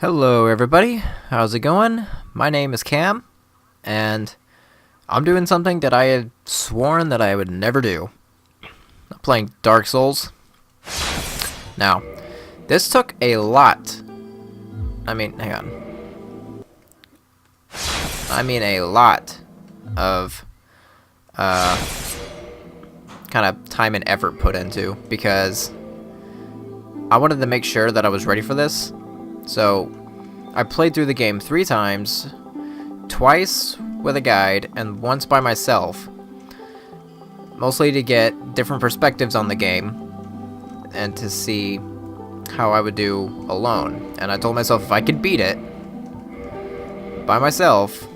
Hello, everybody. How's it going? My name is Cam, and I'm doing something that I had sworn that I would never do. I'm playing Dark Souls. Now, this took a lot. Hang on. A lot of kind of time and effort put into because I wanted to make sure that I was ready for this. So, I played through the game 3 times, twice with a guide, and once by myself. Mostly to get different perspectives on the game, and to see how I would do alone. And I told myself if I could beat it by myself,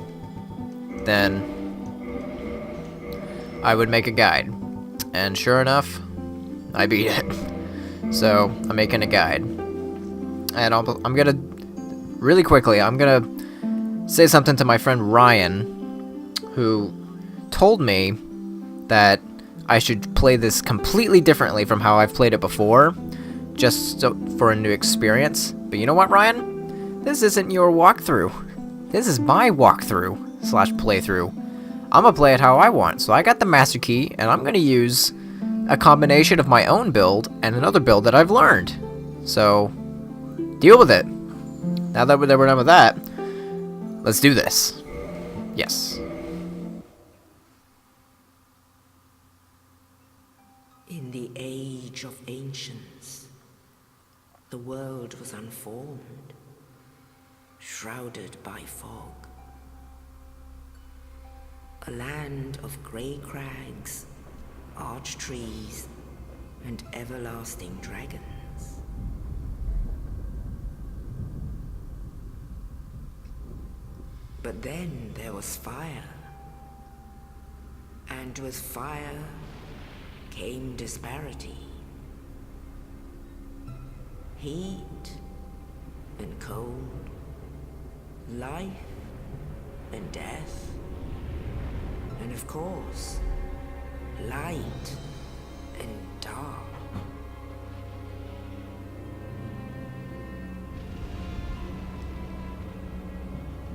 then I would make a guide. And sure enough, I beat it. So, I'm making a guide. And I'm gonna, really quickly, I'm gonna say something to my friend Ryan, who told me that I should play this completely differently from how I've played it before, just for a new experience. But you know what, Ryan? This isn't your walkthrough. This is my walkthrough slash playthrough. I'm gonna play it how I want. So I got the master key, and I'm gonna use a combination of my own build and another build that I've learned. So deal with it. Now that we're done with that, let's do this. Yes. In the age of ancients, the world was unformed, shrouded by fog. A land of grey crags, arch trees, and everlasting dragons. But then there was fire, and with fire came disparity. Heat and cold, life and death, and of course, light and dark.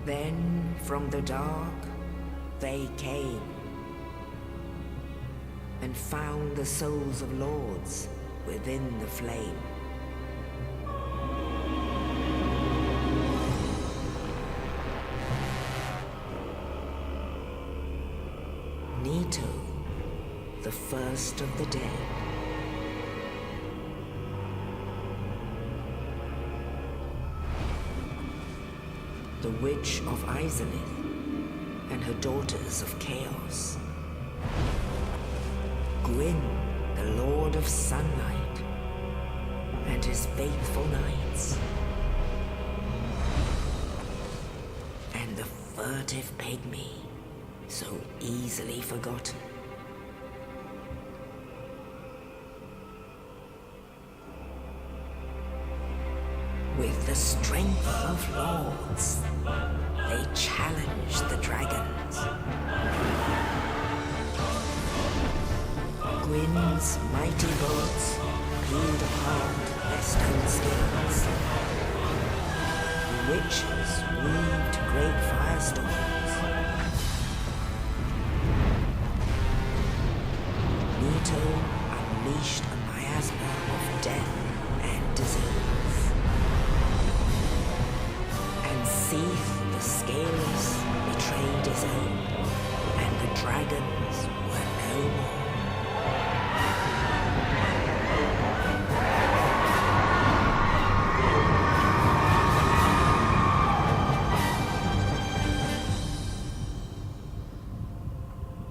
Then from the dark they came and found the souls of lords within the flame. Nito, the first of the dead. The Witch of Izalith and her daughters of Chaos. Gwyn, the Lord of Sunlight, and his faithful knights. And the furtive pygmy, so easily forgotten. With the strength of lords, they challenged the dragons. Gwyn's mighty bolts peeled apart their stone skins. The witches weaved great firestorms. Nito unleashed a miasma of death and disease. And Seath, the Scaleless, betrayed his own, and the dragons were no more.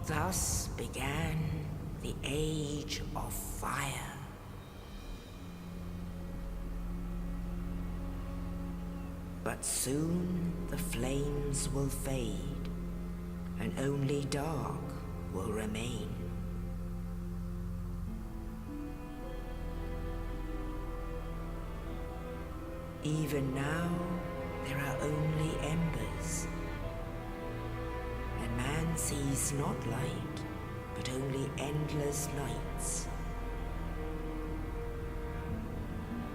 Thus began the Age of Fire. But soon the flames will fade, and only dark will remain. Even now, there are only embers, and man sees not light, but only endless nights.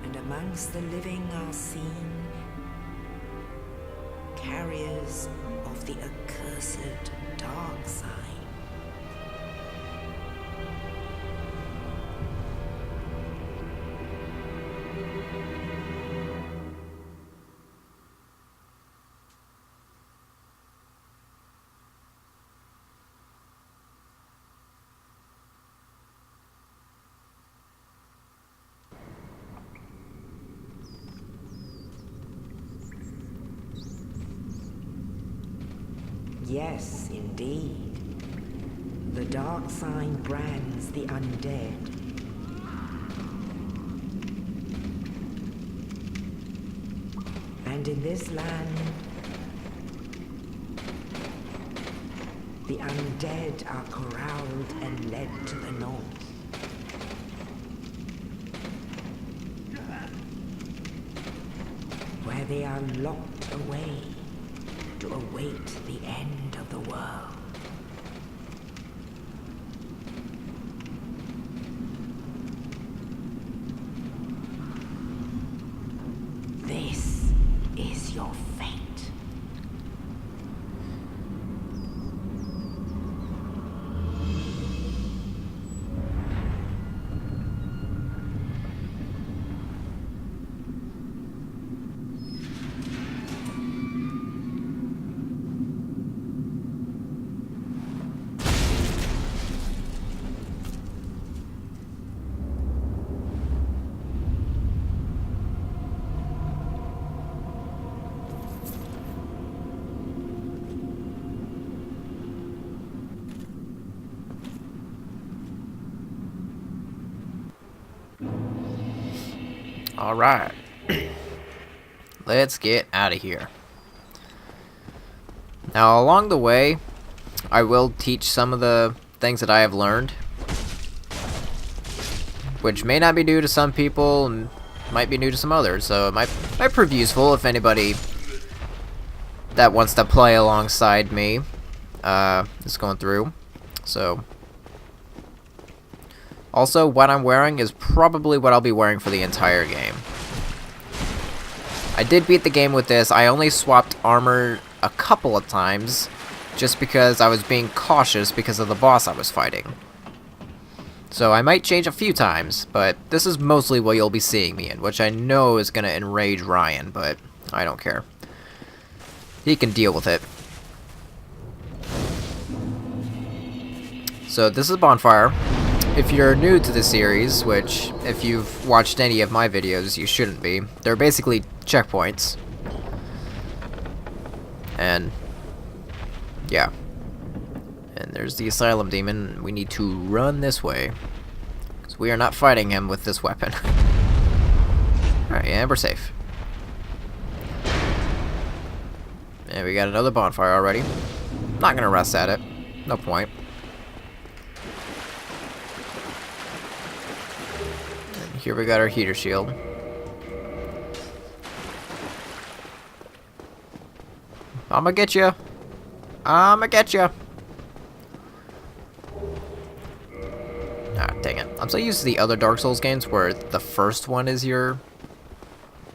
And amongst the living are seen carriers of the accursed dark sign. Yes, indeed. The dark sign brands the undead. And in this land, the undead are corralled and led to the north. Where they are locked away to await the end of the world. This is your fate. Alright. Let's get out of here. Now, along the way, I will teach some of the things that I have learned, which may not be new to some people and might be new to some others, so it might prove useful if anybody that wants to play alongside me is going through. So, also, what I'm wearing is probably what I'll be wearing for the entire game. I did beat the game with this. I only swapped armor a couple of times, just because I was being cautious because of the boss I was fighting. So I might change a few times, but this is mostly what you'll be seeing me in, which I know is going to enrage Ryan, but I don't care. He can deal with it. So this is Bonfire. If you're new to the series, which if you've watched any of my videos, you shouldn't be, they're basically checkpoints. And yeah. And there's the Asylum Demon. We need to run this way, because we are not fighting him with this weapon. Alright, yeah, we're safe. And we got another bonfire already. Not gonna rest at it. No point. And here we got our heater shield. I'ma get you. I'ma get you. Ah, dang it. I'm so used to the other Dark Souls games where the first one is your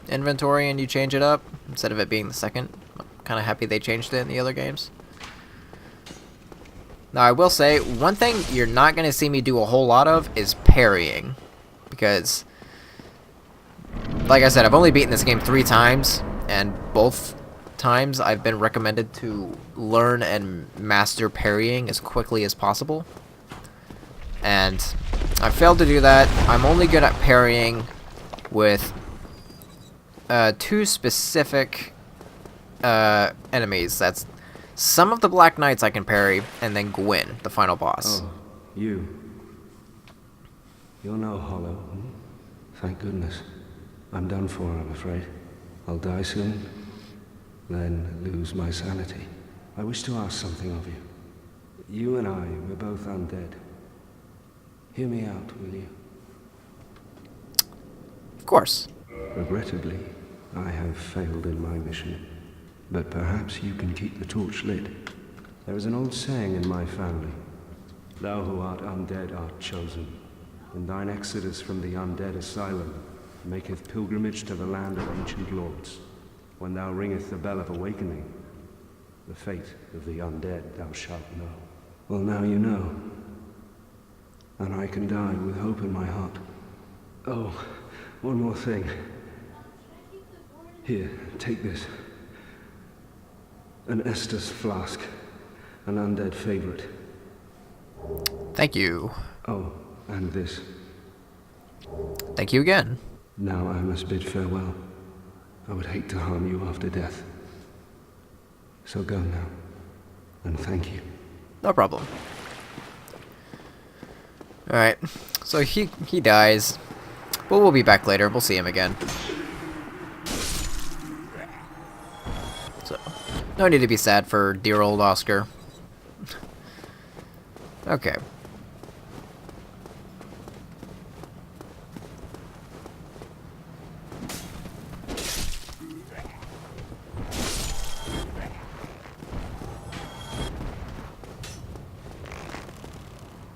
inventory and you change it up instead of it being the second. I'm kind of happy they changed it in the other games. Now, I will say, one thing you're not going to see me do a whole lot of is parrying. Because, like I said, I've only beaten this game 3 times, and both times I've been recommended to learn and master parrying as quickly as possible. And I failed to do that. I'm only good at parrying with 2 specific enemies. That's some of the Black Knights I can parry, and then Gwyn, the final boss. Oh, you. You're no hollow. Hmm? Thank goodness. I'm done for, I'm afraid. I'll die soon, then lose my sanity. I wish to ask something of you. You and I, we're both undead. Hear me out, will you? Of course. Regrettably, I have failed in my mission. But perhaps you can keep the torch lit. There is an old saying in my family. Thou who art undead art chosen. And thine exodus from the Undead Asylum maketh pilgrimage to the land of ancient lords. when thou ringest the bell of awakening, the fate of the undead thou shalt know. Well, now you know. And I can die with hope in my heart. Oh, one more thing. Here, take this. An Estus flask. An undead favorite. Thank you. Oh, and this. Thank you again. Now I must bid farewell. I would hate to harm you after death. So go now. And thank you. No problem. Alright, so he dies. But we'll be back later. We'll see him again. So, no need to be sad for dear old Oscar. Okay.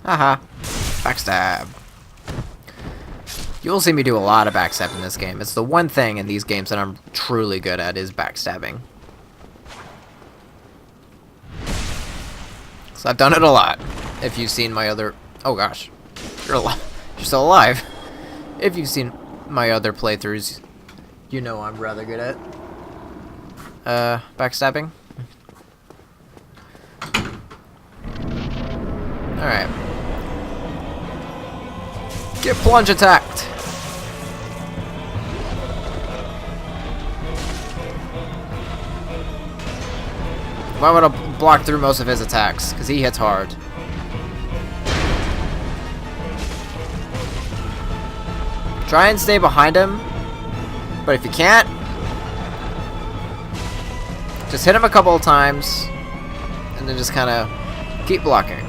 Haha. Backstab. You'll see me do a lot of backstab in this game. It's the one thing in these games that I'm truly good at is backstabbing. So I've done it a lot. If you've seen my other... Oh gosh. You're alive. You're still alive. If you've seen my other playthroughs, you know I'm rather good at backstabbing. Alright. Get plunge attacked! Why would I block through most of his attacks? Because he hits hard. Try and stay behind him. But if you can't, just hit him a couple of times. And then just kind of keep blocking.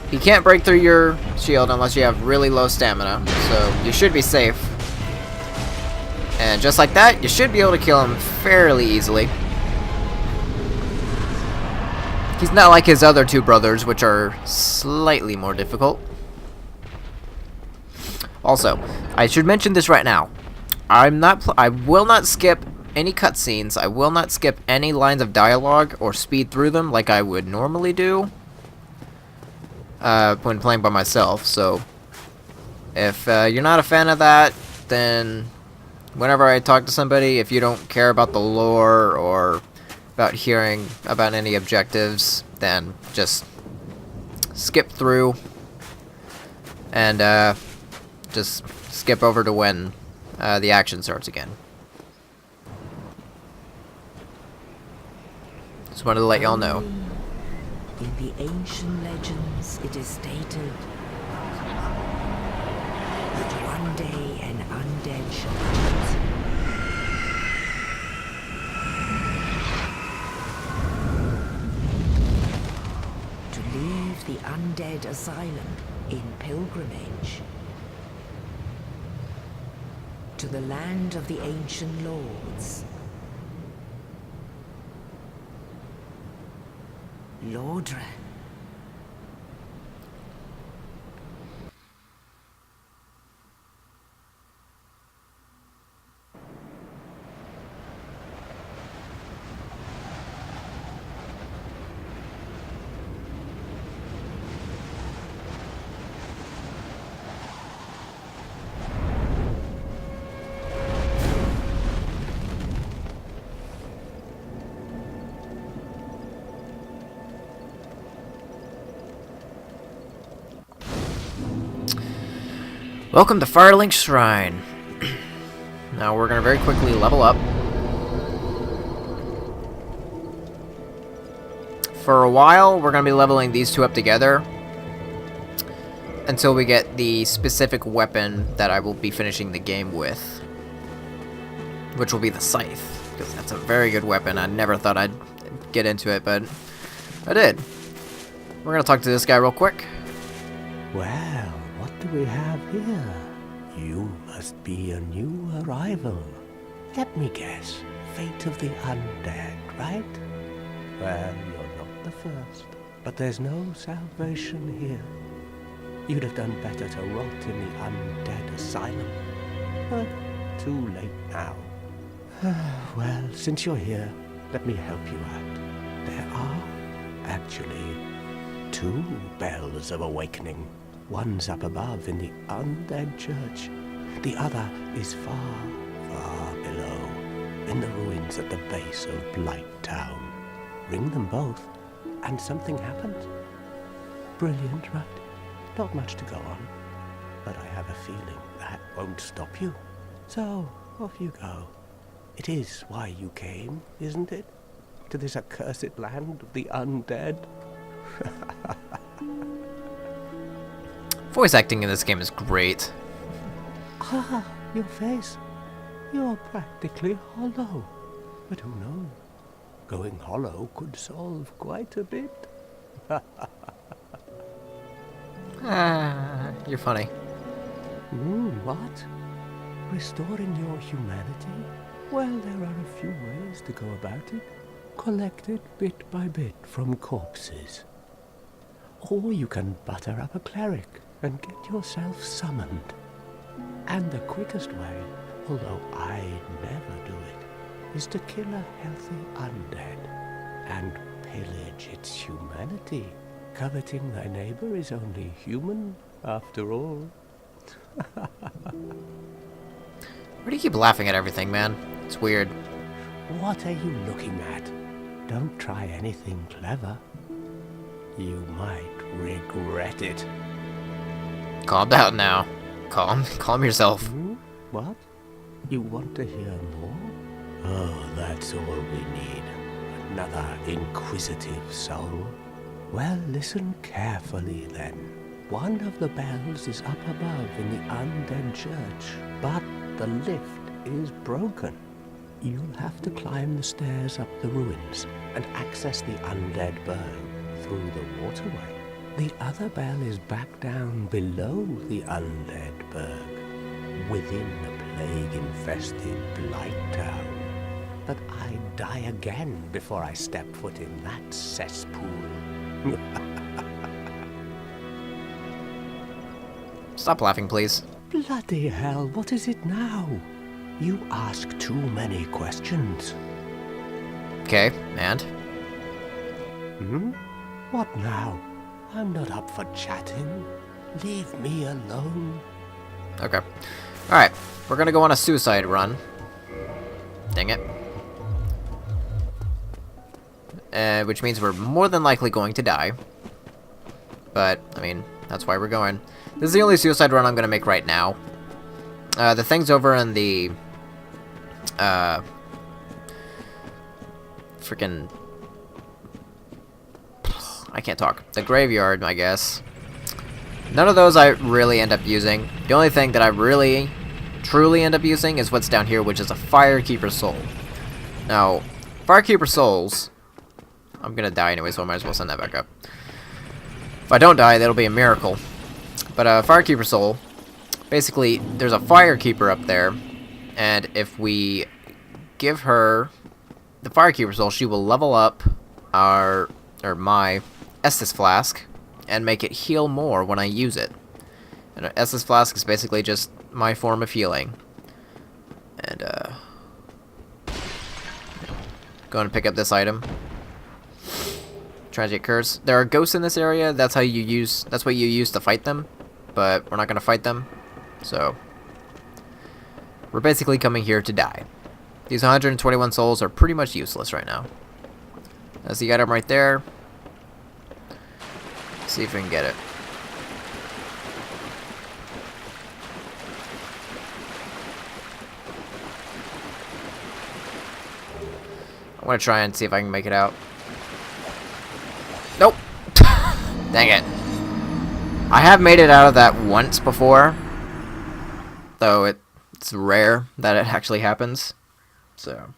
He can't break through your shield unless you have really low stamina, so you should be safe. And just like that, you should be able to kill him fairly easily. He's not like his other two brothers, which are slightly more difficult. Also, I should mention this right now. I will not skip any cutscenes. I will not skip any lines of dialogue or speed through them like I would normally do. When playing by myself, so if you're not a fan of that, then whenever I talk to somebody, if you don't care about the lore or about hearing about any objectives, then just skip through and just skip over to when the action starts again. Just wanted to let y'all know. In the ancient legends, it is stated that one day an undead shall meet. To leave the Undead Asylum in pilgrimage to the land of the ancient lords. Lordran. Welcome to Firelink Shrine. Now we're gonna very quickly level up. For a while, we're gonna be leveling these two up together until we get the specific weapon that I will be finishing the game with, which will be the scythe, because that's a very good weapon. I never thought I'd get into it, but I did. We're gonna talk to this guy real quick. Well, what do we have here? You must be a new arrival. Let me guess. Fate of the undead, right? Well, you're not the first. But there's no salvation here. You'd have done better to rot in the Undead Asylum. But too late now. Well, since you're here, let me help you out. There are actually 2 bells of awakening. One's up above in the Undead Church. The other is far, far below, in the ruins at the base of Blight Town. Ring them both, and something happens. Brilliant, right? Not much to go on, but I have a feeling that won't stop you. So, off you go. It is why you came, isn't it? To this accursed land of the undead? Voice acting in this game is great. Ah, your face. You're practically hollow. But who knows? Going hollow could solve quite a bit. You're funny. What? Restoring your humanity? Well, there are a few ways to go about it. Collect it bit by bit from corpses. Or you can butter up a cleric and get yourself summoned. And the quickest way, although I never do it, is to kill a healthy undead and pillage its humanity. Coveting thy neighbor is only human, after all. Why do you keep laughing at everything, man? It's weird. What are you looking at? Don't try anything clever. You might regret it. Calm down now. Calm yourself. What? You want to hear more? Oh, that's all we need. Another inquisitive soul. Well, listen carefully then. One of the bells is up above in the Undead Church, but the lift is broken. You'll have to climb the stairs up the ruins and access the Undead Burg through the waterway. The other bell is back down below the Undead Burg, within the plague-infested Blight Town. But I'd die again before I step foot in that cesspool. Stop laughing, please. Bloody hell, what is it now? You ask too many questions. Okay, and? What now? I'm not up for chatting. Leave me alone. Okay. Alright, we're gonna go on a suicide run. Dang it. Which means we're more than likely going to die. But, I mean, that's why we're going. This is the only suicide run I'm gonna make right now. The thing's over in the... freaking... I can't talk. The graveyard, I guess. None of those I really end up using. The only thing that I really, truly end up using is what's down here, which is a Firekeeper Soul. Now, Firekeeper Souls... I'm gonna die anyway, so I might as well send that back up. If I don't die, that'll be a miracle. But Firekeeper Soul, basically, there's a Firekeeper up there, and if we give her the Firekeeper Soul, she will level up my Estus Flask and make it heal more when I use it. And an Estus Flask is basically just my form of healing. And going to pick up this item. Tragic Curse. There are ghosts in this area. That's what you use to fight them. But we're not gonna fight them. So we're basically coming here to die. These 121 souls are pretty much useless right now. That's the item right there. Let's see if we can get it. I want to try and see if I can make it out. Nope. Dang it. I have made it out of that once before. Though it's rare that it actually happens. So...